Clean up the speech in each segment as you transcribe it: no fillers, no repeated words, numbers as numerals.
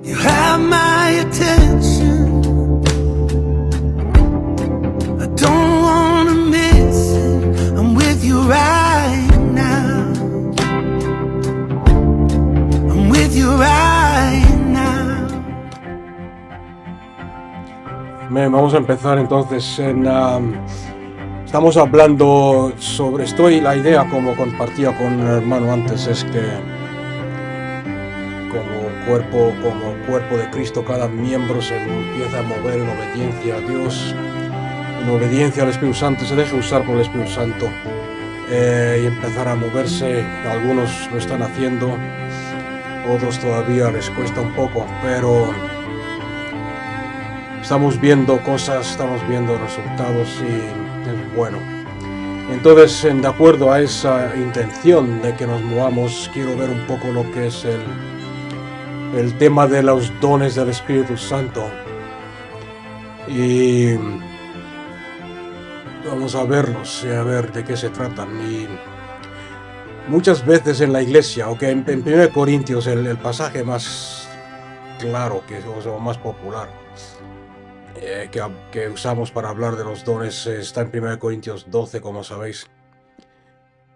You have my attention. I don't wanna miss it. I'm with you right now. I'm with you right now. Bien, vamos a empezar entonces estamos hablando sobre la idea, como compartía con un hermano antes, es que como cuerpo de Cristo, cada miembro se empieza a mover en obediencia a Dios, en obediencia al Espíritu Santo, se deja usar por el Espíritu Santo y empezar a moverse. Algunos lo están haciendo, otros todavía les cuesta un poco, pero estamos viendo cosas, estamos viendo resultados y es bueno. Entonces, de acuerdo a esa intención de que nos movamos, quiero ver un poco lo que es el tema de los dones del Espíritu Santo. Y vamos a verlos y a ver de qué se tratan. Y muchas veces en la iglesia, en 1 Corintios, el pasaje más claro, o más popular, que usamos para hablar de los dones, está en 1 Corintios 12, como sabéis,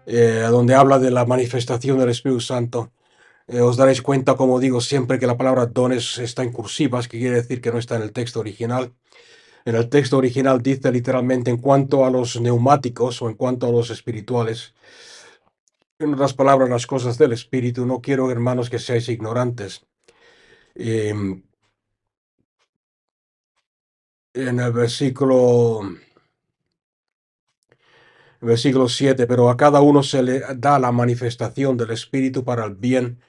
donde habla de la manifestación del Espíritu Santo. Os daréis cuenta, como digo siempre, que la palabra dones está en cursivas, que quiere decir que no está en el texto original. En el texto original dice literalmente en cuanto a los neumáticos o en cuanto a los espirituales. En otras palabras, las cosas del Espíritu. No quiero, hermanos, que seáis ignorantes. En el versículo 7, pero a cada uno se le da la manifestación del Espíritu para el bien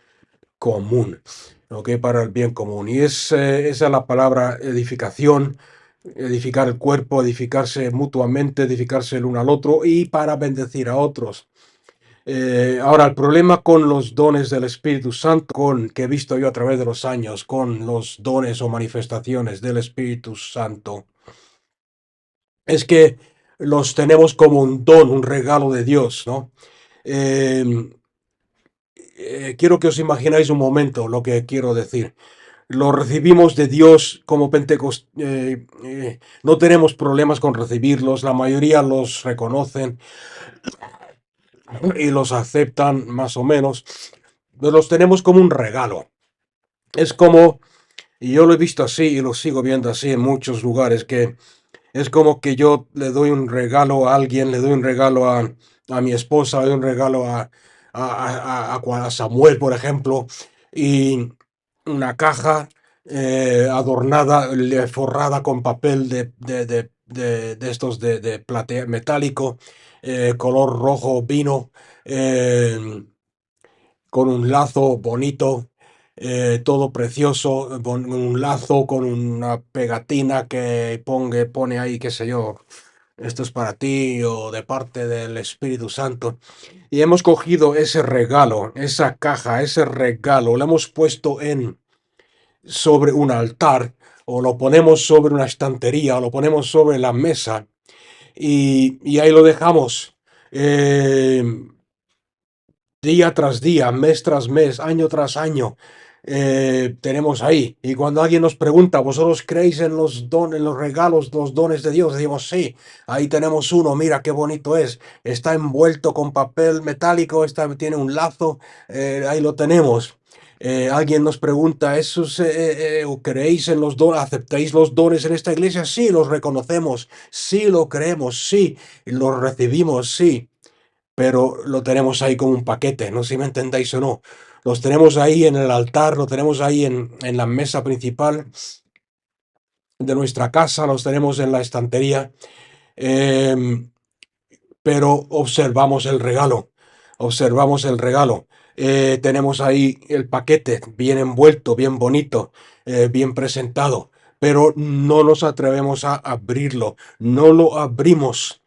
común, para el bien común. Y esa es la palabra edificación, edificar el cuerpo, edificarse mutuamente, edificarse el uno al otro y para bendecir a otros. Ahora, el problema con los dones del Espíritu Santo, que he visto yo a través de los años, con los dones o manifestaciones del Espíritu Santo, es que los tenemos como un don, un regalo de Dios, ¿no? Quiero que os imagináis un momento lo que quiero decir. Lo recibimos de Dios como Pentecostés. No tenemos problemas con recibirlos, la mayoría los reconocen y los aceptan más o menos. Los tenemos como un regalo. Es como, y yo lo he visto así y lo sigo viendo así en muchos lugares, que es como que yo le doy un regalo a alguien, le doy un regalo a mi esposa, le doy un regalo a Samuel, por ejemplo, y una caja adornada, forrada con papel de estos de platea metálico, color rojo vino, con un lazo bonito, todo precioso, un lazo con una pegatina que pone ahí, qué sé yo, esto es para ti o de parte del Espíritu Santo. Y hemos cogido ese regalo, esa caja, ese regalo, lo hemos puesto sobre un altar, o lo ponemos sobre una estantería, o lo ponemos sobre la mesa, y ahí lo dejamos. Eh, Día tras día, mes tras mes, año tras año, tenemos ahí. Y cuando alguien nos pregunta, ¿vosotros creéis en los dones, en los regalos, los dones de Dios? Decimos, sí, ahí tenemos uno, mira qué bonito es. Está envuelto con papel metálico, tiene un lazo, ahí lo tenemos. Alguien nos pregunta, ¿creéis en los dones? ¿Aceptáis los dones en esta iglesia? Sí, los reconocemos, sí, lo creemos, sí, los recibimos, sí. Pero lo tenemos ahí como un paquete, no sé si me entendéis o no. Los tenemos ahí en el altar, lo tenemos ahí en la mesa principal de nuestra casa, los tenemos en la estantería, em, pero observamos el regalo, observamos el regalo. Tenemos ahí el paquete bien envuelto, bien bonito, bien presentado, pero no nos atrevemos a abrirlo, no lo abrimos.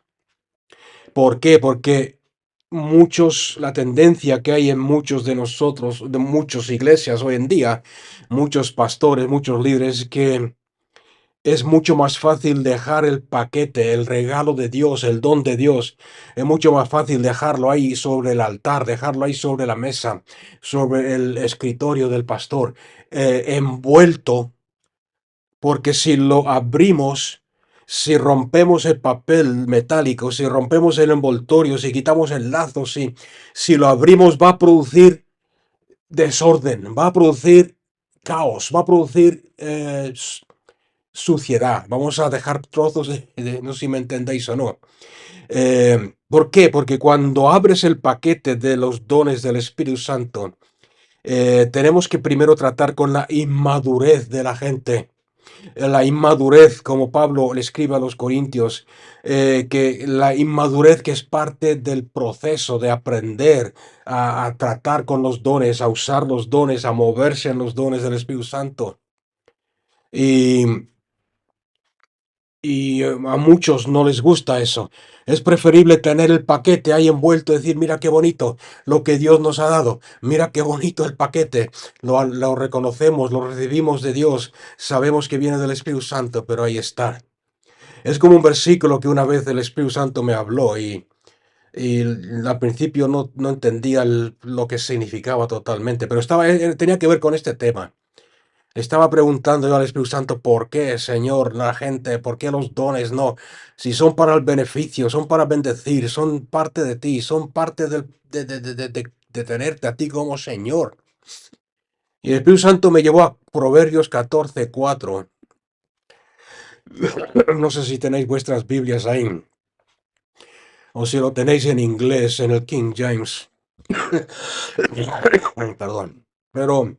¿Por qué? Porque la tendencia que hay en muchos de nosotros, de muchas iglesias hoy en día, muchos pastores, muchos líderes, que es mucho más fácil dejar el paquete, el regalo de Dios, el don de Dios. Es mucho más fácil dejarlo ahí sobre el altar, dejarlo ahí sobre la mesa, sobre el escritorio del pastor, envuelto, porque si lo abrimos, si rompemos el papel metálico, si rompemos el envoltorio, si quitamos el lazo, si lo abrimos, va a producir desorden, va a producir caos, va a producir suciedad. Vamos a dejar trozos no sé si me entendéis o no. ¿Por qué? Porque cuando abres el paquete de los dones del Espíritu Santo, tenemos que primero tratar con la inmadurez de la gente. La inmadurez, como Pablo le escribe a los Corintios, que la inmadurez que es parte del proceso de aprender a tratar con los dones, a usar los dones, a moverse en los dones del Espíritu Santo. Y a muchos no les gusta eso. Es preferible tener el paquete ahí envuelto y decir, mira qué bonito lo que Dios nos ha dado, mira qué bonito el paquete, lo reconocemos, lo recibimos de Dios, sabemos que viene del Espíritu Santo, pero ahí está. Es como un versículo que una vez el Espíritu Santo me habló y al principio no entendía lo que significaba totalmente, pero tenía que ver con este tema. Estaba preguntando yo al Espíritu Santo, ¿por qué, Señor, la gente, por qué los dones no? Si son para el beneficio, son para bendecir, son parte de ti, son parte de tenerte a ti como Señor. Y el Espíritu Santo me llevó a Proverbios 14:4. No sé si tenéis vuestras Biblias ahí, o si lo tenéis en inglés, en el King James. Perdón. Pero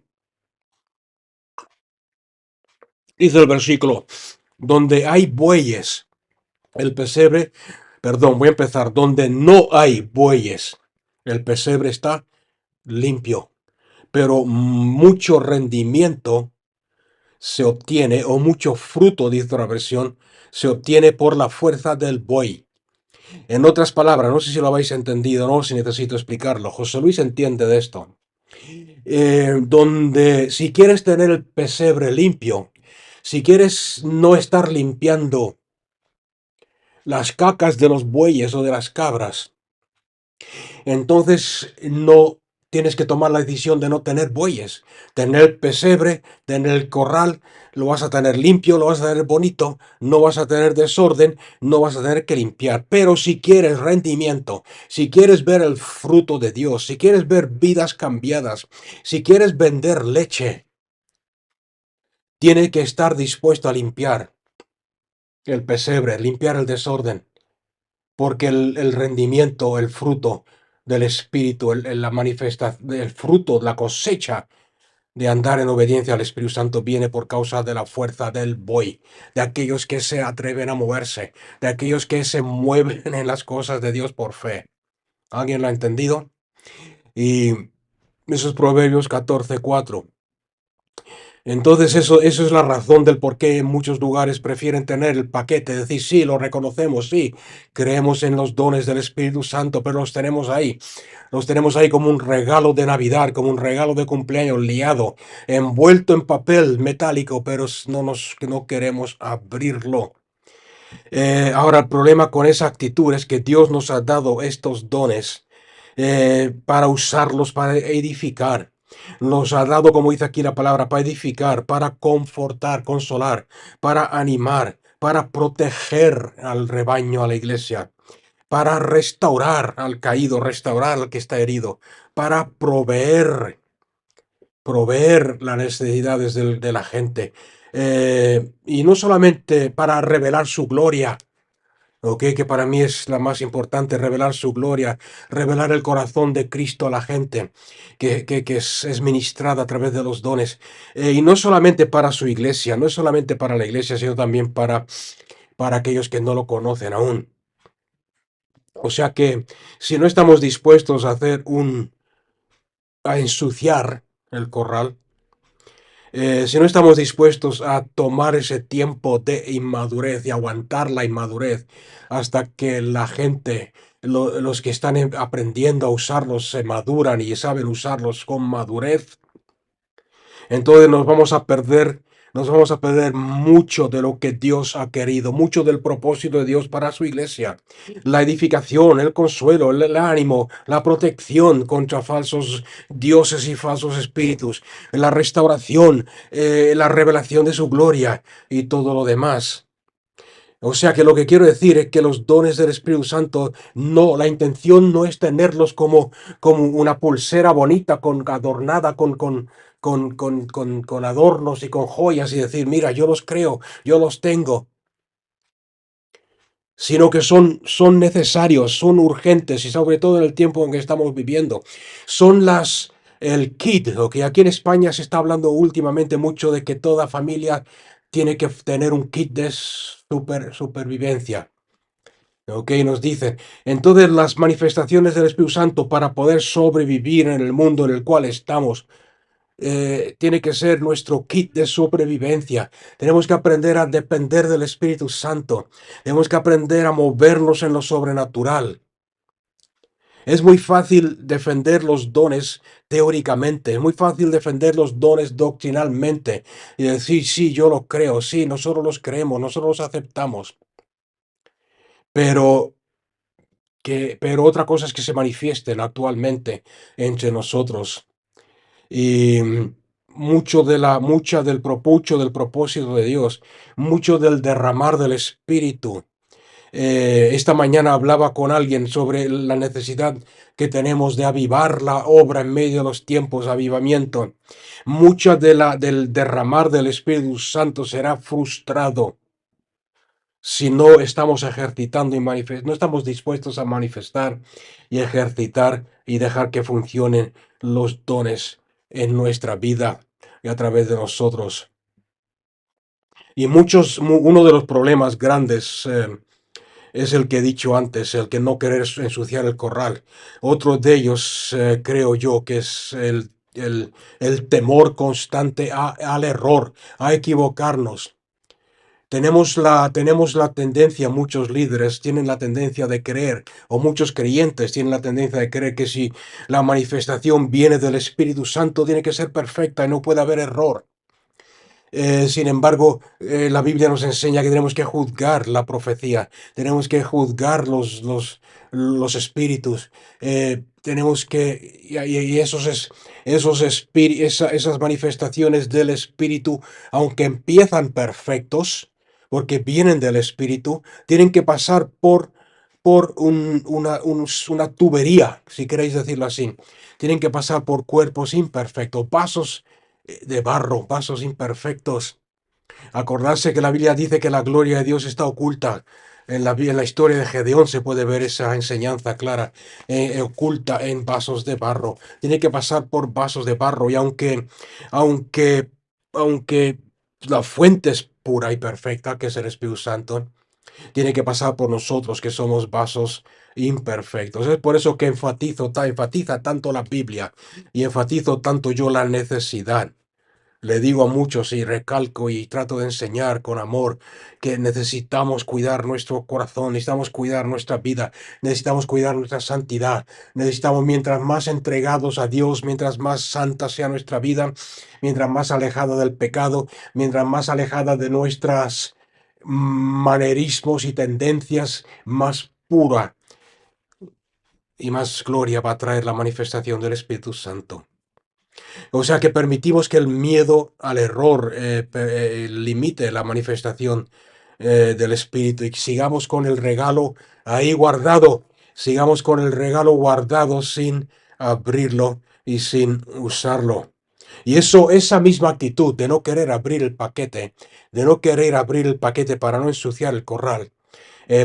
dice el versículo, donde hay bueyes, el pesebre, perdón, voy a empezar, donde no hay bueyes, el pesebre está limpio, pero mucho rendimiento se obtiene, o mucho fruto, dice otra versión, se obtiene por la fuerza del buey. En otras palabras, no sé si lo habéis entendido, no, si necesito explicarlo. José Luis entiende de esto. Donde si quieres tener el pesebre limpio, si quieres no estar limpiando las cacas de los bueyes o de las cabras, entonces no tienes que tomar la decisión de no tener bueyes. Tener el pesebre, tener el corral, lo vas a tener limpio, lo vas a tener bonito, no vas a tener desorden, no vas a tener que limpiar. Pero si quieres rendimiento, si quieres ver el fruto de Dios, si quieres ver vidas cambiadas, si quieres vender leche, tienes que estar dispuesto a limpiar el pesebre, limpiar el desorden. Porque el rendimiento, el fruto del Espíritu, la manifestación, el fruto, la cosecha de andar en obediencia al Espíritu Santo viene por causa de la fuerza del buey, de aquellos que se atreven a moverse, de aquellos que se mueven en las cosas de Dios por fe. ¿Alguien lo ha entendido? Y esos Proverbios 14:4. Entonces eso es la razón del por qué en muchos lugares prefieren tener el paquete, decir, sí, lo reconocemos, sí, creemos en los dones del Espíritu Santo, pero los tenemos ahí como un regalo de Navidad, como un regalo de cumpleaños liado, envuelto en papel metálico, pero no queremos abrirlo. Ahora, el problema con esa actitud es que Dios nos ha dado estos dones para usarlos para edificar. Nos ha dado, como dice aquí la palabra, para edificar, para confortar, consolar, para animar, para proteger al rebaño, a la iglesia, para restaurar al caído, restaurar al que está herido, para proveer las necesidades de la gente. Y no solamente para revelar su gloria, ¿ok? Que para mí es la más importante, revelar su gloria, revelar el corazón de Cristo a la gente, que es ministrada a través de los dones. Y no solamente para su iglesia, no es solamente para la iglesia, sino también para aquellos que no lo conocen aún. O sea que si no estamos dispuestos a ensuciar el corral, si no estamos dispuestos a tomar ese tiempo de inmadurez y aguantar la inmadurez hasta que la gente, los que están aprendiendo a usarlos, se maduran y saben usarlos con madurez, entonces nos vamos a perder nos vamos a perder mucho de lo que Dios ha querido, mucho del propósito de Dios para su iglesia. La edificación, el consuelo, el ánimo, la protección contra falsos dioses y falsos espíritus, la restauración, la revelación de su gloria y todo lo demás. O sea que lo que quiero decir es que los dones del Espíritu Santo, no, la intención no es tenerlos como una pulsera bonita, adornada con adornos y con joyas y decir, mira, yo los creo, yo los tengo, sino que son necesarios, son urgentes y sobre todo en el tiempo en que estamos viviendo. Son el kit, que aquí en España se está hablando últimamente mucho de que toda familia tiene que tener un kit de supervivencia. Ok, nos dicen. Entonces las manifestaciones del Espíritu Santo para poder sobrevivir en el mundo en el cual estamos, tiene que ser nuestro kit de sobrevivencia. Tenemos que aprender a depender del Espíritu Santo. Tenemos que aprender a movernos en lo sobrenatural. Es muy fácil defender los dones teóricamente, es muy fácil defender los dones doctrinalmente y decir, sí, yo lo creo, sí, nosotros los creemos, nosotros los aceptamos. Pero pero otra cosa es que se manifiesten actualmente entre nosotros. Y mucho del propósito de Dios, mucho del derramar del Espíritu. Esta mañana hablaba con alguien sobre la necesidad que tenemos de avivar la obra en medio de los tiempos, avivamiento. Mucho del derramar del Espíritu Santo será frustrado si no estamos ejercitando y no estamos dispuestos a manifestar y ejercitar y dejar que funcionen los dones en nuestra vida y a través de nosotros. Y uno de los problemas grandes es el que he dicho antes, el que no querer ensuciar el corral. Otro de ellos, creo yo, que es el temor constante al error, a equivocarnos. Tenemos la tendencia, muchos líderes tienen la tendencia de creer, o muchos creyentes tienen la tendencia de creer que si la manifestación viene del Espíritu Santo tiene que ser perfecta y no puede haber error. Sin embargo, la Biblia nos enseña que tenemos que juzgar la profecía, tenemos que juzgar los espíritus, tenemos que, y esas manifestaciones del espíritu, aunque empiezan perfectos, porque vienen del espíritu, tienen que pasar por una tubería, si queréis decirlo así. Tienen que pasar por cuerpos imperfectos, vasos de barro, vasos imperfectos. Acordarse que la Biblia dice que la gloria de Dios está oculta. En la historia de Gedeón se puede ver esa enseñanza clara, oculta en vasos de barro. Tiene que pasar por vasos de barro y aunque, aunque la fuente es pura y perfecta, que es el Espíritu Santo, tiene que pasar por nosotros que somos vasos imperfectos. Es por eso que enfatiza tanto la Biblia y enfatizo tanto yo la necesidad. Le digo a muchos y recalco y trato de enseñar con amor que necesitamos cuidar nuestro corazón, necesitamos cuidar nuestra vida, necesitamos cuidar nuestra santidad, necesitamos mientras más entregados a Dios, mientras más santa sea nuestra vida, mientras más alejada del pecado, mientras más alejada de nuestras manerismos y tendencias, más pura y más gloria va a traer la manifestación del Espíritu Santo. O sea que permitimos que el miedo al error limite la manifestación del Espíritu y sigamos con el regalo ahí guardado, sigamos con el regalo guardado sin abrirlo y sin usarlo. Y esa misma actitud de no querer abrir el paquete, de no querer abrir el paquete para no ensuciar el corral,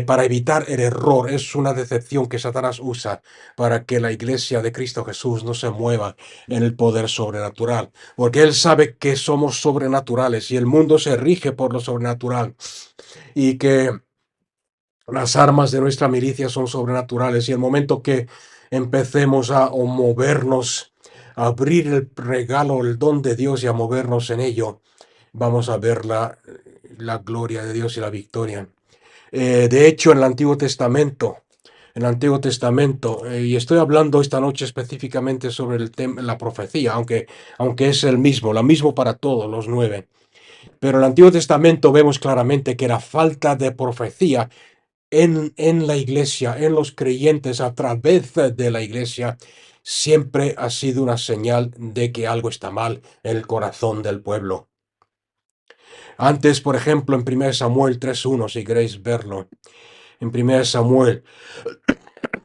para evitar el error. Es una decepción que Satanás usa para que la iglesia de Cristo Jesús no se mueva en el poder sobrenatural, porque él sabe que somos sobrenaturales y el mundo se rige por lo sobrenatural y que las armas de nuestra milicia son sobrenaturales y el momento que empecemos a movernos, a abrir el regalo, el don de Dios y a movernos en ello, vamos a ver la gloria de Dios y la victoria. De hecho, en el Antiguo Testamento, y estoy hablando esta noche específicamente sobre la profecía, aunque es lo mismo para todos los 9. Pero en el Antiguo Testamento vemos claramente que la falta de profecía en la iglesia, en los creyentes, a través de la iglesia, siempre ha sido una señal de que algo está mal en el corazón del pueblo. Antes, por ejemplo, en 1 Samuel 3:1, si queréis verlo, en 1 Samuel,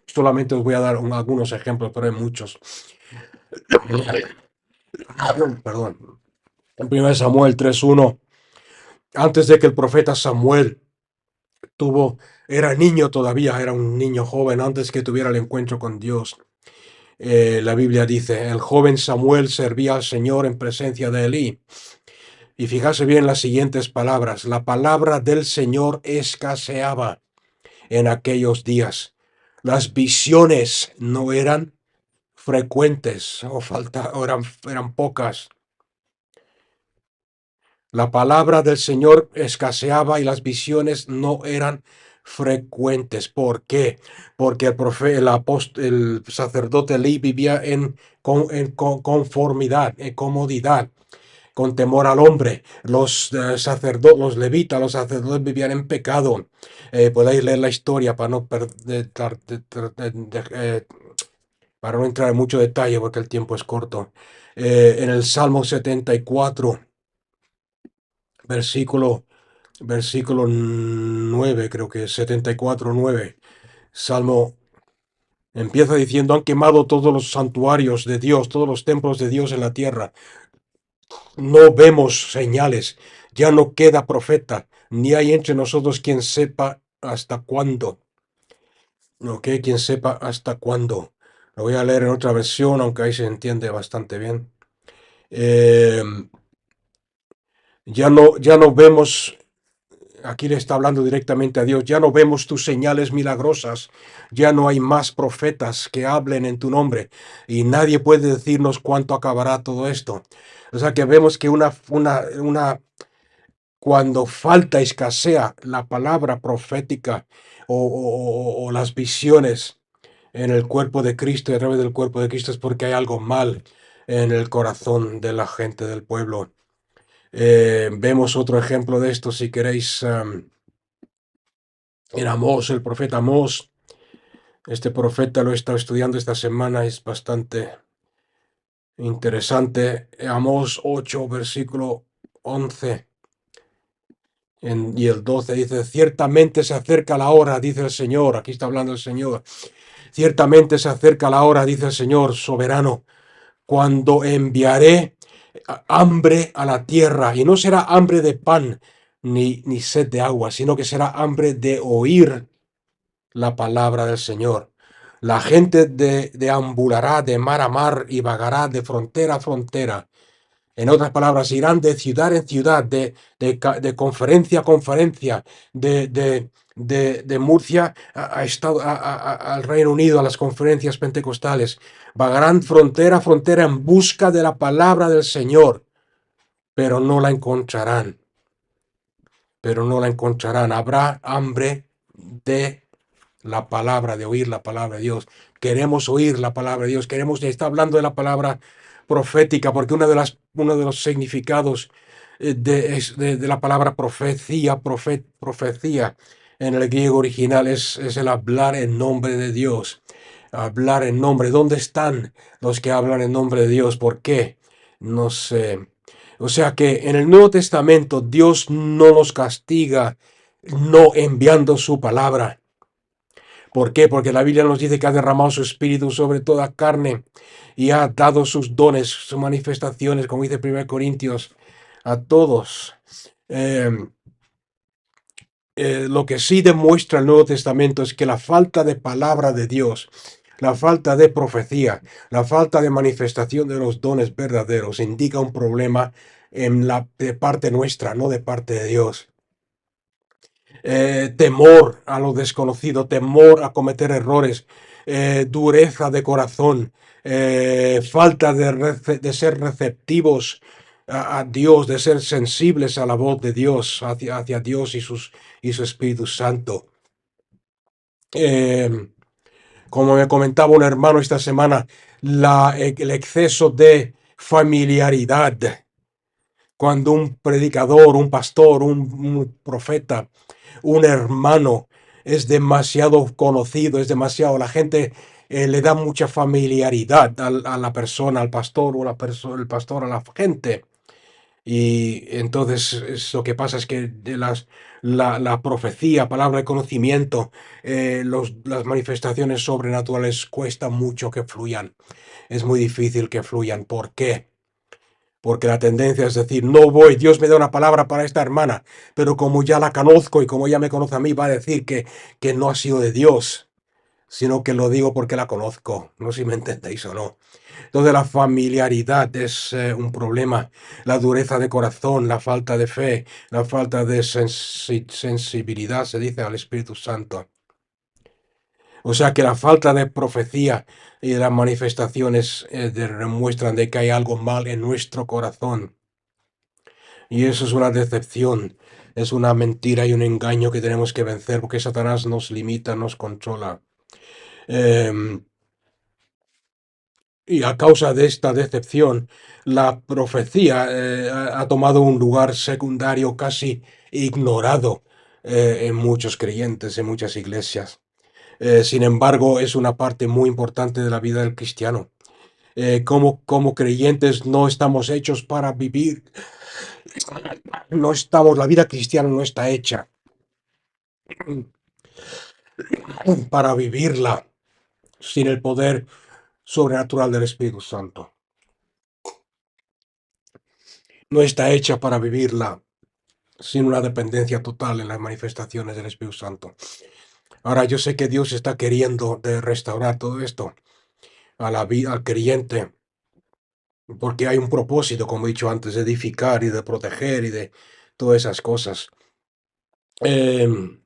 solamente os voy a dar algunos ejemplos, pero hay muchos. Perdón. En 1 Samuel 3:1, antes de que el profeta Samuel era niño todavía, era un niño joven, antes que tuviera el encuentro con Dios. La Biblia dice, el joven Samuel servía al Señor en presencia de Elí. Y fíjase bien las siguientes palabras. La palabra del Señor escaseaba en aquellos días. Las visiones no eran frecuentes o eran pocas. La palabra del Señor escaseaba y las visiones no eran frecuentes. ¿Por qué? Porque el sacerdote Elí vivía en conformidad, en comodidad, con temor al hombre. Los levitas, los sacerdotes vivían en pecado. Podéis leer la historia para no para no entrar en mucho detalle porque el tiempo es corto. En el Salmo 74, versículo versículo 9, creo que es 74:9. Salmo empieza diciendo, han quemado todos los santuarios de Dios, todos los templos de Dios en la tierra. No vemos señales, ya no queda profeta, ni hay entre nosotros quien sepa hasta cuándo. ¿Ok? Quien sepa hasta cuándo. Lo voy a leer en otra versión, aunque ahí se entiende bastante bien. Eh, ya no vemos. Aquí le está hablando directamente a Dios. Ya no vemos tus señales milagrosas. Ya no hay más profetas que hablen en tu nombre. Y nadie puede decirnos cuánto acabará todo esto. O sea que vemos que cuando falta, escasea la palabra profética o las visiones en el cuerpo de Cristo y a través del cuerpo de Cristo es porque hay algo mal en el corazón de la gente del pueblo. Vemos otro ejemplo de esto si queréis. En Amós, el profeta Amós. Este profeta lo he estado estudiando esta semana, es bastante interesante. Amós 8, versículo 11 y el 12 dice, ciertamente se acerca la hora, dice el Señor, aquí está hablando el Señor, ciertamente se acerca la hora, dice el Señor soberano, cuando enviaré hambre a la tierra, y no será hambre de pan ni sed de agua, sino que será hambre de oír la palabra del Señor. La gente deambulará de mar a mar y vagará de frontera a frontera. En otras palabras, irán de ciudad en ciudad, de conferencia a conferencia, de Murcia al Reino Unido, a las conferencias pentecostales. Vagarán frontera a frontera en busca de la palabra del Señor, pero no la encontrarán. Pero no la encontrarán. Habrá hambre de la palabra, de oír la palabra de Dios. Queremos oír la palabra de Dios. Está hablando de la palabra profética, porque uno de los significados de la palabra profecía en el griego original es el hablar en nombre de Dios. Hablar en nombre. ¿Dónde están los que hablan en nombre de Dios? ¿Por qué? No sé. O sea que en el Nuevo Testamento Dios no los castiga no enviando su palabra. ¿Por qué? Porque la Biblia nos dice que ha derramado su espíritu sobre toda carne y ha dado sus dones, sus manifestaciones, como dice 1 Corintios, a todos. Eh, lo que sí demuestra el Nuevo Testamento es que la falta de palabra de Dios, la falta de profecía, la falta de manifestación de los dones verdaderos indica un problema de parte nuestra, no de parte de Dios. Temor a lo desconocido, temor a cometer errores, dureza de corazón, falta de ser receptivos a Dios, de ser sensibles a la voz de Dios, hacia Dios y su Espíritu Santo. Como me comentaba un hermano esta semana, el exceso de familiaridad Cuando un predicador, un pastor, un profeta, un hermano es demasiado conocido, es demasiado, la gente le da mucha familiaridad a la persona, al pastor o el pastor a la gente. Y entonces lo que pasa es que la profecía, palabra de conocimiento, las manifestaciones sobrenaturales cuesta mucho que fluyan. Es muy difícil que fluyan. ¿Por qué? Porque la tendencia es decir, no voy, Dios me da una palabra para esta hermana, pero como ya la conozco y como ella me conoce a mí, va a decir que no ha sido de Dios, sino que lo digo porque la conozco. No sé si me entendéis o no. Entonces la familiaridad es un problema, la dureza de corazón, la falta de fe, la falta de sensibilidad, se dice, al Espíritu Santo. O sea que la falta de profecía y las manifestaciones demuestran de que hay algo mal en nuestro corazón. Y eso es una decepción, es una mentira y un engaño que tenemos que vencer porque Satanás nos limita, nos controla. Em, Y a causa de esta decepción, la profecía ha tomado un lugar secundario casi ignorado en muchos creyentes, en muchas iglesias. Sin embargo, es una parte muy importante de la vida del cristiano. Como creyentes no estamos hechos para vivir, no estamos, la vida cristiana no está hecha para vivirla sin el poder sobrenatural del Espíritu Santo. No está hecha para vivirla sin una dependencia total en las manifestaciones del Espíritu Santo. Ahora, yo sé que Dios está queriendo de restaurar todo esto a al creyente, porque hay un propósito, como he dicho antes, de edificar y de proteger y de todas esas cosas. Em,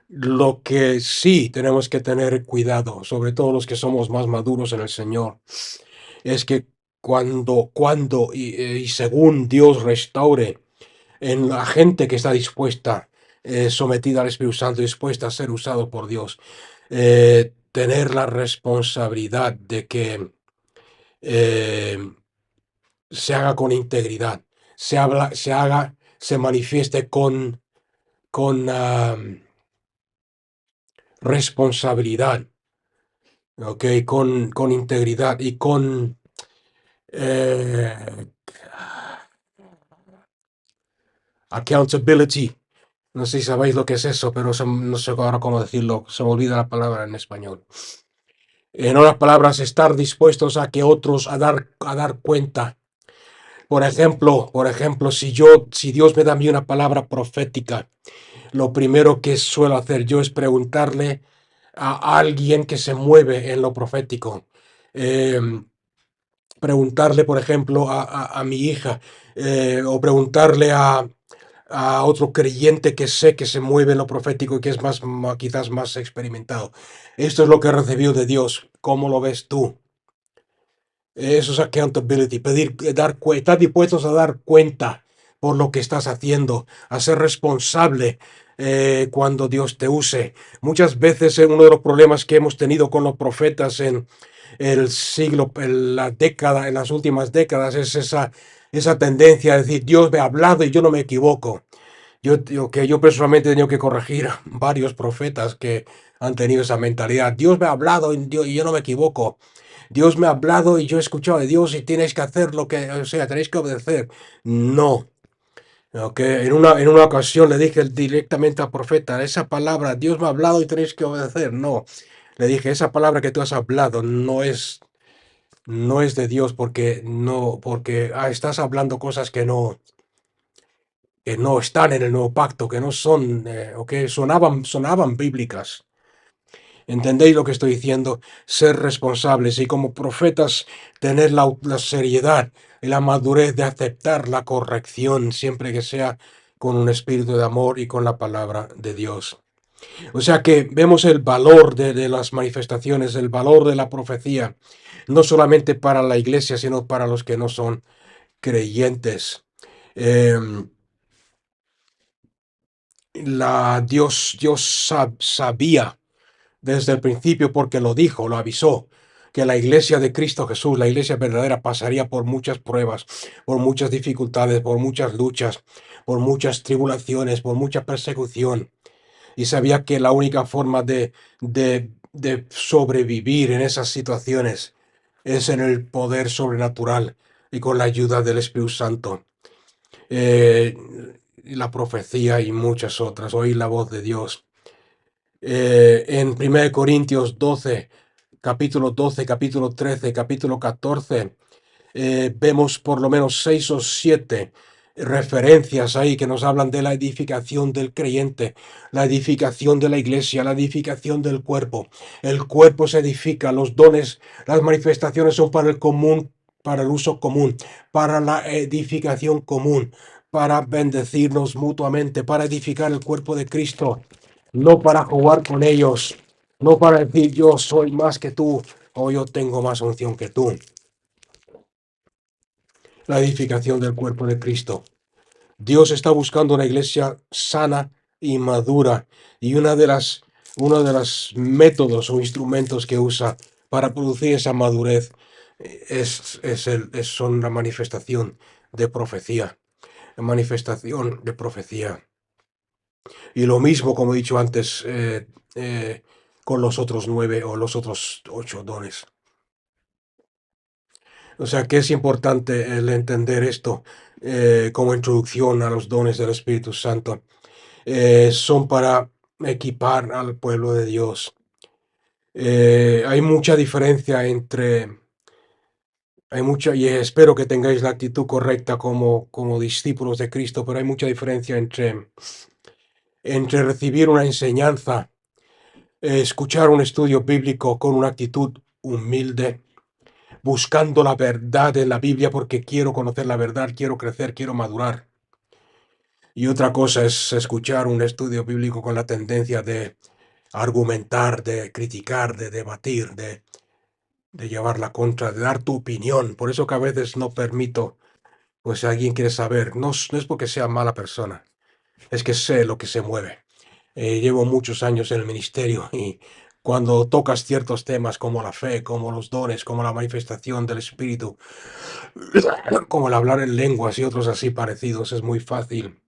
lo que sí tenemos que tener cuidado, sobre todo los que somos más maduros en el Señor, es que cuando y según Dios restaure en la gente que está dispuesta, sometida al Espíritu Santo, dispuesta a ser usado por Dios, tener la responsabilidad de que eh, se haga con integridad, se manifieste con responsabilidad, ¿ok? Con integridad y con eh, accountability. No sé si sabéis lo que es eso, pero no sé ahora cómo decirlo, se me olvida la palabra en español. En otras palabras, estar dispuestos a que otros a dar cuenta. Por ejemplo, si Dios me da a mí una palabra profética, lo primero que suelo hacer yo es preguntarle a alguien que se mueve en lo profético. Eh, Preguntarle, por ejemplo, a mi hija, o preguntarle a otro creyente que sé que se mueve en lo profético y que es quizás más experimentado. Esto es lo que he recibido de Dios. ¿Cómo lo ves tú? Eso es accountability, estar dispuestos a dar cuenta por lo que estás haciendo, a ser responsable cuando Dios te use. Muchas veces uno de los problemas que hemos tenido con los profetas en el siglo, en las últimas décadas, es esa tendencia a decir, Dios me ha hablado y yo no me equivoco. Que yo personalmente he tenido que corregir a varios profetas que han tenido esa mentalidad. Dios me ha hablado y yo no me equivoco. Dios me ha hablado y yo he escuchado de Dios y tienes que hacer o sea, tenéis que obedecer. No. Ok, en una ocasión le dije directamente al profeta, esa palabra, Dios me ha hablado y tenéis que obedecer. No. Le dije, esa palabra que tú has hablado no es de Dios porque estás hablando cosas que no están en el nuevo pacto, que no son, o que sonaban bíblicas. ¿Entendéis lo que estoy diciendo? Ser responsables y como profetas tener la seriedad y la madurez de aceptar la corrección siempre que sea con un espíritu de amor y con la palabra de Dios. O sea que vemos el valor de las manifestaciones, el valor de la profecía, no solamente para la iglesia, sino para los que no son creyentes. Em, Dios sabía desde el principio porque lo dijo, lo avisó, que la iglesia de Cristo Jesús, la iglesia verdadera, pasaría por muchas pruebas, por muchas dificultades, por muchas luchas, por muchas tribulaciones, por mucha persecución. Y sabía que la única forma de sobrevivir en esas situaciones es en el poder sobrenatural y con la ayuda del Espíritu Santo. Eh, y la profecía y muchas otras, oír la voz de Dios. En 1 Corintios 12, capítulo 12, capítulo 13, capítulo 14, vemos por lo menos 6 o 7 referencias ahí que nos hablan de la edificación del creyente, la edificación de la iglesia, la edificación del cuerpo. El cuerpo se edifica, los dones, las manifestaciones son para el común, para el uso común, para la edificación común, para bendecirnos mutuamente, para edificar el cuerpo de Cristo, no para jugar con ellos, no para decir yo soy más que tú o yo tengo más unción que tú. La edificación del cuerpo de Cristo. Dios está buscando una iglesia sana y madura, y uno de los métodos o instrumentos que usa para producir esa madurez son la manifestación de profecía, la manifestación de profecía. Y lo mismo, como he dicho antes, con los otros 9 o los otros 8 dones. O sea que es importante el entender esto como introducción a los dones del Espíritu Santo. Son para equipar al pueblo de Dios. Hay mucha diferencia y espero que tengáis la actitud correcta como discípulos de Cristo, pero hay mucha diferencia entre recibir una enseñanza, escuchar un estudio bíblico con una actitud humilde, buscando la verdad en la Biblia porque quiero conocer la verdad, quiero crecer, quiero madurar. Y otra cosa es escuchar un estudio bíblico con la tendencia de argumentar, de criticar, de debatir, de llevar la contra, de dar tu opinión. Por eso que a veces no permito, pues si alguien quiere saber, no es porque sea mala persona, es que sé lo que se mueve. Llevo muchos años en el ministerio y cuando tocas ciertos temas como la fe, como los dones, como la manifestación del Espíritu, como el hablar en lenguas y otros así parecidos, es muy fácil,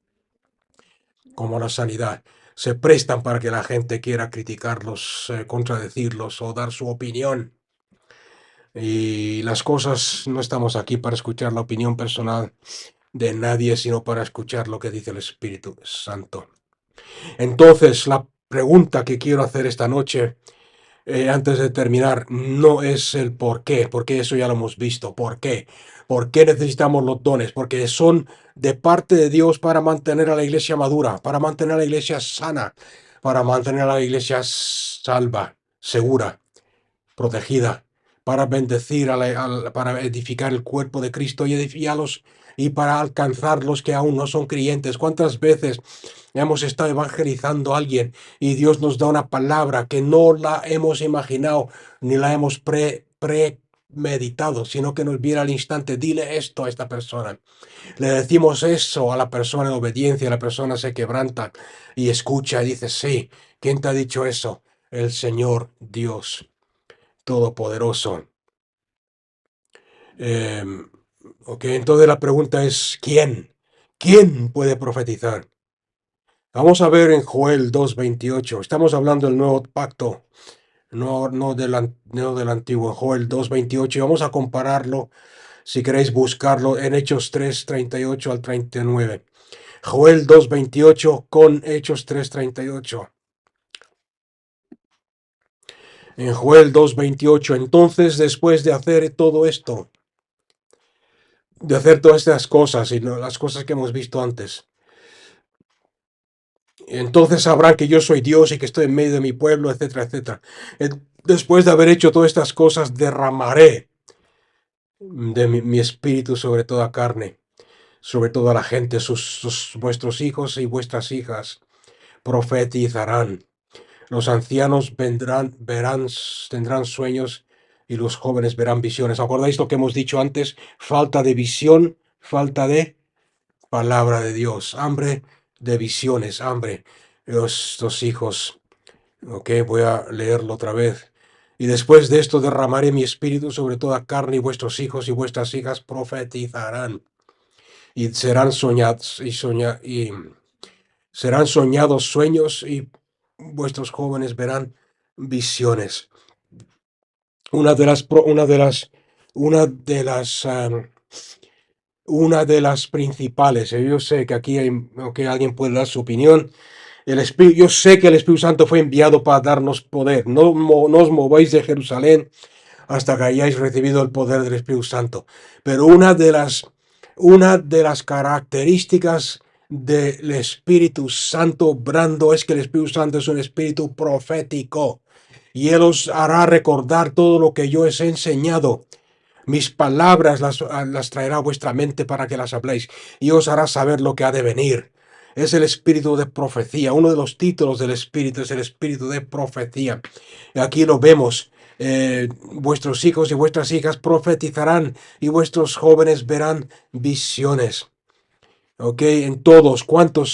como la sanidad. Se prestan para que la gente quiera criticarlos, contradecirlos o dar su opinión. Y las cosas, no estamos aquí para escuchar la opinión personal de nadie, sino para escuchar lo que dice el Espíritu Santo. Entonces, la pregunta que quiero hacer esta noche, antes de terminar, no es el por qué, porque eso ya lo hemos visto. ¿Por qué? ¿Por qué necesitamos los dones? Porque son de parte de Dios para mantener a la iglesia madura, para mantener a la iglesia sana, para mantener a la iglesia salva, segura, protegida, para bendecir, para edificar el cuerpo de Cristo y edificarlos y para alcanzar los que aún no son creyentes. ¿Cuántas veces hemos estado evangelizando a alguien y Dios nos da una palabra que no la hemos imaginado ni la hemos premeditado, sino que nos viene al instante? Dile esto a esta persona. Le decimos eso a la persona en obediencia, la persona se quebranta y escucha y dice, sí, ¿quién te ha dicho eso? El Señor Dios Todopoderoso. Ok, entonces la pregunta es, ¿quién? ¿Quién puede profetizar? Vamos a ver en Joel 2:28. Estamos hablando del nuevo pacto, no del antiguo. Joel 2:28. Y vamos a compararlo, si queréis buscarlo, en Hechos 3:38 al 39. Joel 2:28 con Hechos 3:38. En Joel 2:28. Entonces, después de hacer todo esto, de hacer todas estas cosas y las cosas que hemos visto antes, entonces sabrán que yo soy Dios y que estoy en medio de mi pueblo, etcétera, etcétera. Después de haber hecho todas estas cosas, derramaré de mi espíritu sobre toda carne, sobre toda la gente. Vuestros hijos y vuestras hijas profetizarán. Los ancianos tendrán sueños y los jóvenes verán visiones. ¿Acordáis lo que hemos dicho antes? Falta de visión, falta de palabra de Dios, hambre de visiones, hambre. Los hijos, ok, voy a leerlo otra vez. Y después de esto derramaré mi espíritu sobre toda carne, y vuestros hijos y vuestras hijas profetizarán, y serán soñados sueños, y vuestros jóvenes verán visiones. Una de las, pro- una de las principales, yo sé que aquí que alguien puede dar su opinión. Yo sé que el Espíritu Santo fue enviado para darnos poder. No os mováis de Jerusalén hasta que hayáis recibido el poder del Espíritu Santo. Pero una de las características del Espíritu Santo, Brando, es que el Espíritu Santo es un espíritu profético, y Él os hará recordar todo lo que yo os he enseñado. Mis palabras las traerá a vuestra mente para que las habléis, y os hará saber lo que ha de venir. Es el espíritu de profecía. Uno de los títulos del espíritu es el espíritu de profecía. Aquí lo vemos. Vuestros hijos y vuestras hijas profetizarán, y vuestros jóvenes verán visiones. ¿Ok? En todos.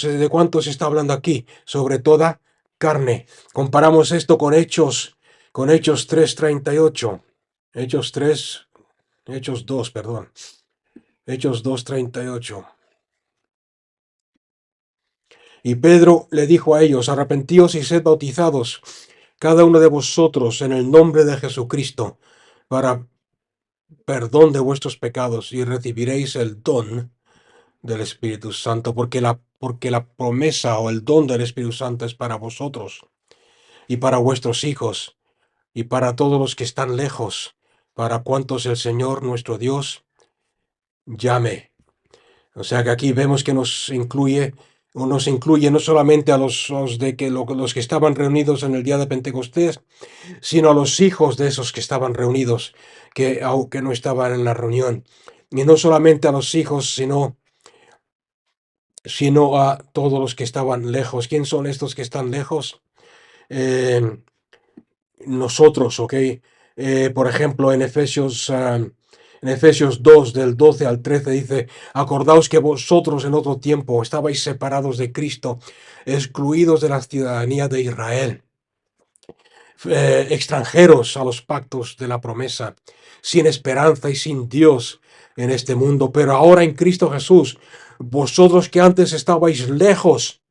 ¿De cuántos está hablando aquí? Sobre toda carne. Comparamos esto con Hechos 3:38. Hechos 3, Hechos 2, perdón. Hechos 2:38. Y Pedro le dijo a ellos: arrepentíos y sed bautizados, cada uno de vosotros, en el nombre de Jesucristo, para perdón de vuestros pecados, y recibiréis el don del Espíritu Santo, porque la promesa o el don del Espíritu Santo es para vosotros y para vuestros hijos y para todos los que están lejos, para cuantos el Señor nuestro Dios llame. O sea que aquí vemos que nos incluye no solamente a los que estaban reunidos en el día de Pentecostés, sino a los hijos de esos que estaban reunidos, que aunque no estaban en la reunión. Y no solamente a los hijos, sino a todos los que estaban lejos. ¿Quién son estos que están lejos? Eh, Nosotros, ¿ok? Por ejemplo, en Efesios 2, del 12 al 13 dice: acordaos que vosotros en otro tiempo estabais separados de Cristo, excluidos de la ciudadanía de Israel, extranjeros a los pactos de la promesa, sin esperanza y sin Dios en este mundo. Pero ahora en Cristo Jesús, vosotros que antes estabais lejos,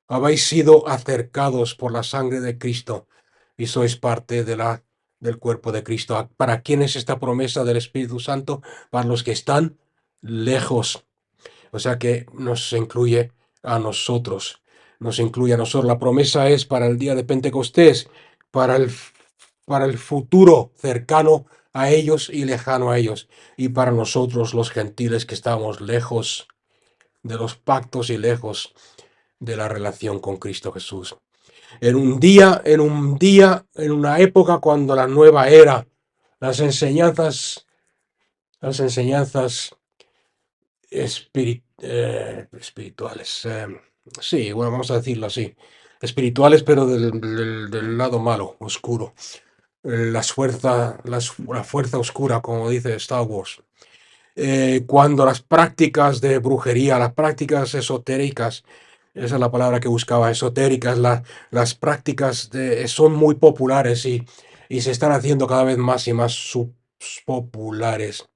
habéis sido acercados por la sangre de Cristo, y sois parte del cuerpo de Cristo. ¿Para quién es esta promesa del Espíritu Santo? Para los que están lejos. O sea que nos incluye a nosotros. Nos incluye a nosotros. La promesa es para el día de Pentecostés, para para el futuro cercano a ellos y lejano a ellos, y para nosotros los gentiles que estamos lejos de los pactos y lejos de la relación con Cristo Jesús. En una época cuando la nueva era, las enseñanzas, las enseñanzas espirituales, sí, bueno, vamos a decirlo así, espirituales, pero del lado malo, oscuro, la fuerza oscura, como dice Star Wars. Cuando las prácticas de brujería, las prácticas esotéricas, esa es la palabra que buscaba, esotéricas, las prácticas son muy populares, y se están haciendo cada vez más y más populares.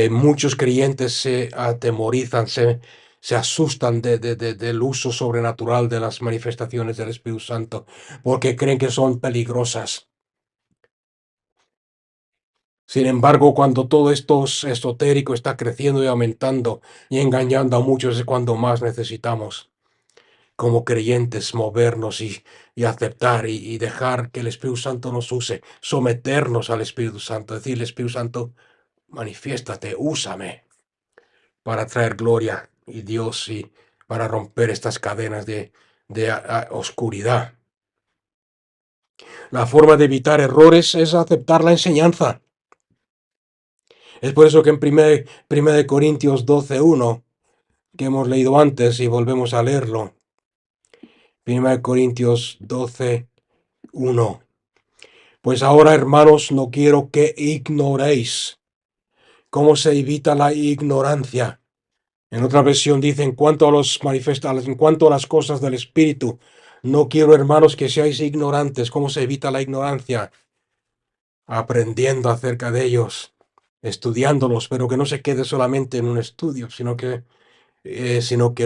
Muchos creyentes se atemorizan, se asustan del uso sobrenatural de las manifestaciones del Espíritu Santo, porque creen que son peligrosas. Sin embargo, cuando todo esto esotérico está creciendo y aumentando y engañando a muchos, es cuando más necesitamos, como creyentes, movernos y aceptar y dejar que el Espíritu Santo nos use, someternos al Espíritu Santo, decirle: Espíritu Santo, manifiéstate, úsame para traer gloria y Dios, y para romper estas cadenas de oscuridad. La forma de evitar errores es aceptar la enseñanza. Es por eso que en 1 Corintios 12:1, que hemos leído antes y volvemos a leerlo, 1 Corintios 12:1. Pues ahora, hermanos, no quiero que ignoréis cómo se evita la ignorancia. En otra versión dice: en cuanto a las cosas del Espíritu, No quiero, hermanos, que seáis ignorantes. ¿Cómo se evita la ignorancia? Aprendiendo acerca de ellos, estudiándolos, pero que no se quede solamente en un estudio, sino que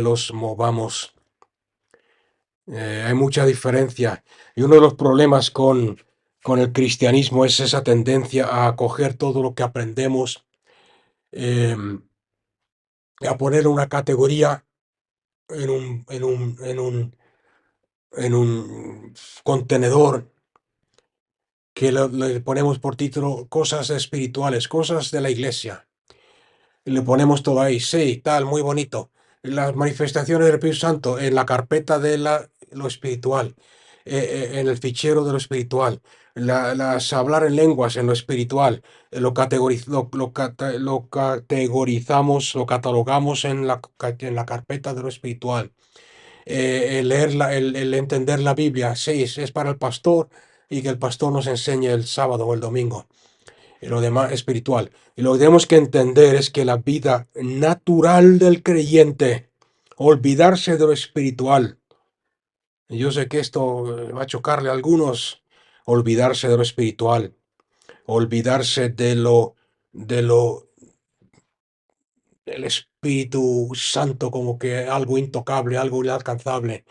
los movamos. Hay mucha diferencia. Y uno de los problemas con el cristianismo es esa tendencia a coger todo lo que aprendemos, eh, a poner una categoría en un contenedor que le ponemos por título cosas espirituales, cosas de la iglesia. Y le ponemos todo ahí, sí, tal, muy bonito. Las manifestaciones del Espíritu Santo en la carpeta de lo espiritual, en el fichero de lo espiritual, las hablar en lenguas en lo espiritual, lo categorizamos, lo catalogamos en la carpeta de lo espiritual. El leer el entender la Biblia, sí, es para el pastor y que el pastor nos enseñe el sábado o el domingo y lo demás espiritual. Y lo que tenemos que entender es que la vida natural del creyente, olvidarse de lo espiritual. Y yo sé que esto va a chocarle a algunos, olvidarse de lo espiritual, olvidarse de lo del Espíritu Santo como que algo intocable, algo inalcanzable,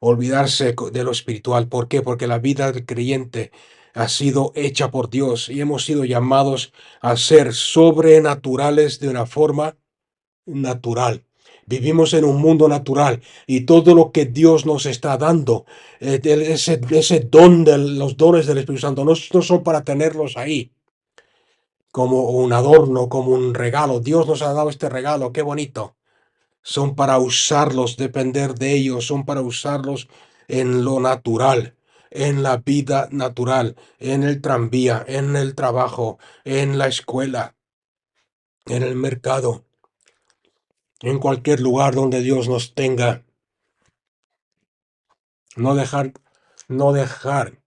olvidarse de lo espiritual. ¿Por qué? Porque la vida del creyente ha sido hecha por Dios y hemos sido llamados a ser sobrenaturales de una forma natural. Vivimos en un mundo natural y todo lo que Dios nos está dando, ese don de los dones del Espíritu Santo, no son para tenerlos ahí como un adorno, como un regalo. Dios nos ha dado este regalo, qué bonito. Son para usarlos, depender de ellos, son para usarlos en lo natural, en la vida natural, en el tranvía, en el trabajo, en la escuela, en el mercado, en cualquier lugar donde Dios nos tenga. No dejar, no dejar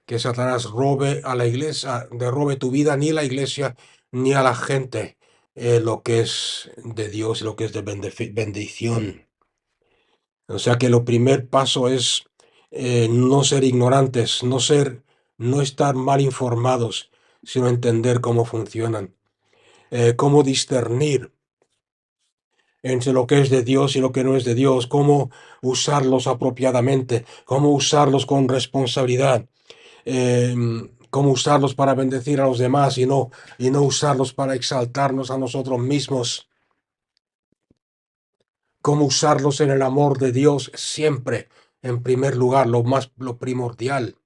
que Satanás robe a la iglesia, robe tu vida, ni la iglesia, ni a la gente, lo que es de Dios y lo que es de bendición. O sea que lo primer paso es no ser ignorantes, no estar mal informados, sino entender cómo funcionan, cómo discernir entre lo que es de Dios y lo que no es de Dios, cómo usarlos apropiadamente, cómo usarlos con responsabilidad, cómo usarlos para bendecir a los demás y no usarlos para exaltarnos a nosotros mismos, cómo usarlos en el amor de Dios siempre, en primer lugar, lo primordial.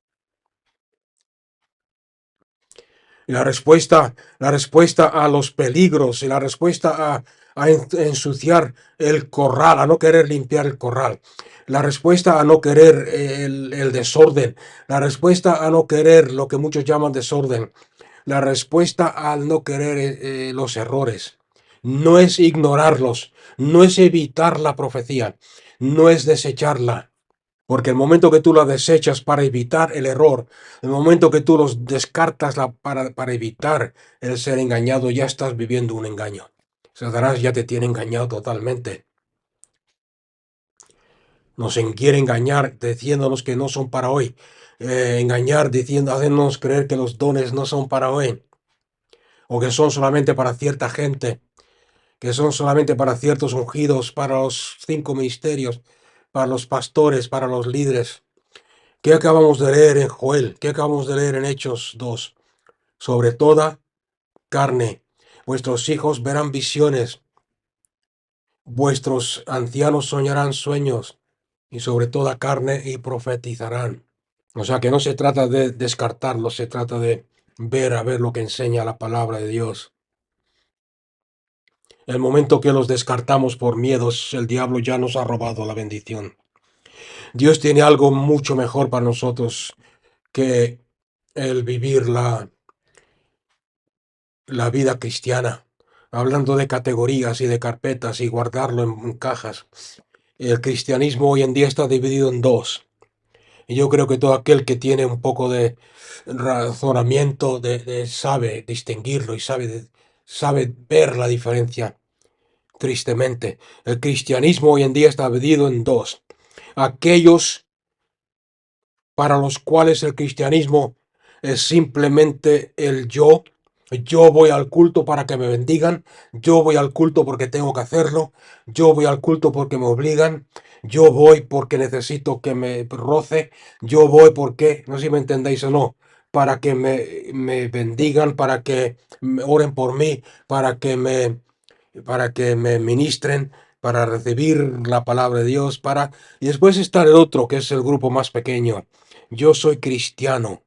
Y la respuesta a los peligros y la respuesta a ensuciar el corral, a no querer limpiar el corral, la respuesta a no querer el desorden, la respuesta a no querer lo que muchos llaman desorden, la respuesta al no querer los errores, no es ignorarlos, no es evitar la profecía, no es desecharla. Porque el momento que tú la desechas para evitar el error, el momento que tú los descartas para evitar el ser engañado, ya estás viviendo un engaño. Satanás ya te tiene engañado totalmente. Quiere engañar diciéndonos que no son para hoy. Engañar haciéndonos creer que los dones no son para hoy. O que son solamente para cierta gente. Que son solamente para ciertos ungidos, para los 5 ministerios, para los pastores, para los líderes. ¿Qué acabamos de leer en Joel? ¿Qué acabamos de leer en Hechos 2? Sobre toda carne. Vuestros hijos verán visiones, vuestros ancianos soñarán sueños, y sobre toda carne y profetizarán. O sea que no se trata de descartarlos, se trata de ver lo que enseña la palabra de Dios. El momento que los descartamos por miedos, el diablo ya nos ha robado la bendición. Dios tiene algo mucho mejor para nosotros que el vivir la vida cristiana, hablando de categorías y de carpetas y guardarlo en cajas. El cristianismo hoy en día está dividido en dos. Y yo creo que todo aquel que tiene un poco de razonamiento sabe distinguirlo y sabe ver la diferencia. Tristemente, el cristianismo hoy en día está dividido en dos. Aquellos para los cuales el cristianismo es simplemente el yo. Yo voy al culto para que me bendigan, yo voy al culto porque tengo que hacerlo, yo voy al culto porque me obligan, yo voy porque necesito que me roce, yo voy porque, no sé si me entendéis o no, para que me bendigan, para que oren por mí, para que me ministren, para recibir la palabra de Dios, para... Y después está el otro, que es el grupo más pequeño. Yo soy cristiano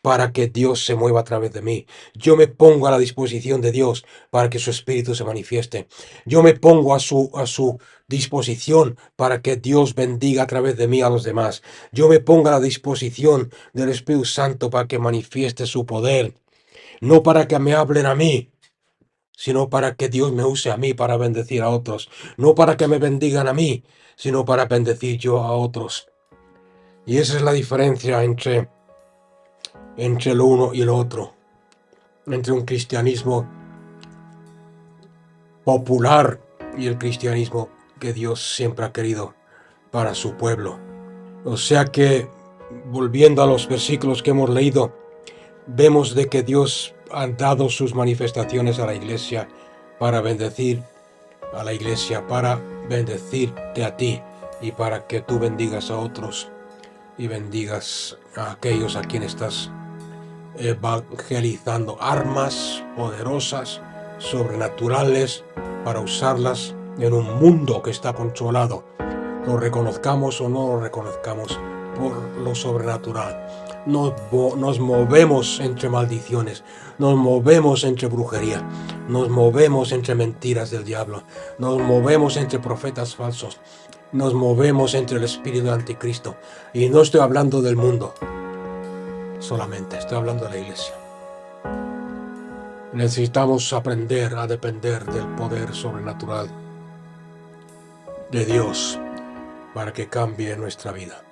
para que Dios se mueva a través de mí. Yo me pongo a la disposición de Dios para que su Espíritu se manifieste. Yo me pongo a su disposición para que Dios bendiga a través de mí a los demás. Yo me pongo a la disposición del Espíritu Santo para que manifieste su poder. No para que me hablen a mí, sino para que Dios me use a mí para bendecir a otros. No para que me bendigan a mí, sino para bendecir yo a otros. Y esa es la diferencia entre lo uno y lo otro. Entre un cristianismo popular y el cristianismo que Dios siempre ha querido para su pueblo. O sea que, volviendo a los versículos que hemos leído, vemos de que Dios ha dado sus manifestaciones a la iglesia para bendecir a la iglesia, para bendecirte a ti y para que tú bendigas a otros y bendigas a aquellos a quienes estás evangelizando. Armas poderosas, sobrenaturales, para usarlas en un mundo que está controlado, lo reconozcamos o no lo reconozcamos, por lo sobrenatural. Nos movemos entre maldiciones, nos movemos entre brujería, nos movemos entre mentiras del diablo, nos movemos entre profetas falsos, nos movemos entre el espíritu de anticristo. Y no estoy hablando del mundo solamente, estoy hablando de la iglesia. Necesitamos aprender a depender del poder sobrenatural de Dios para que cambie nuestra vida.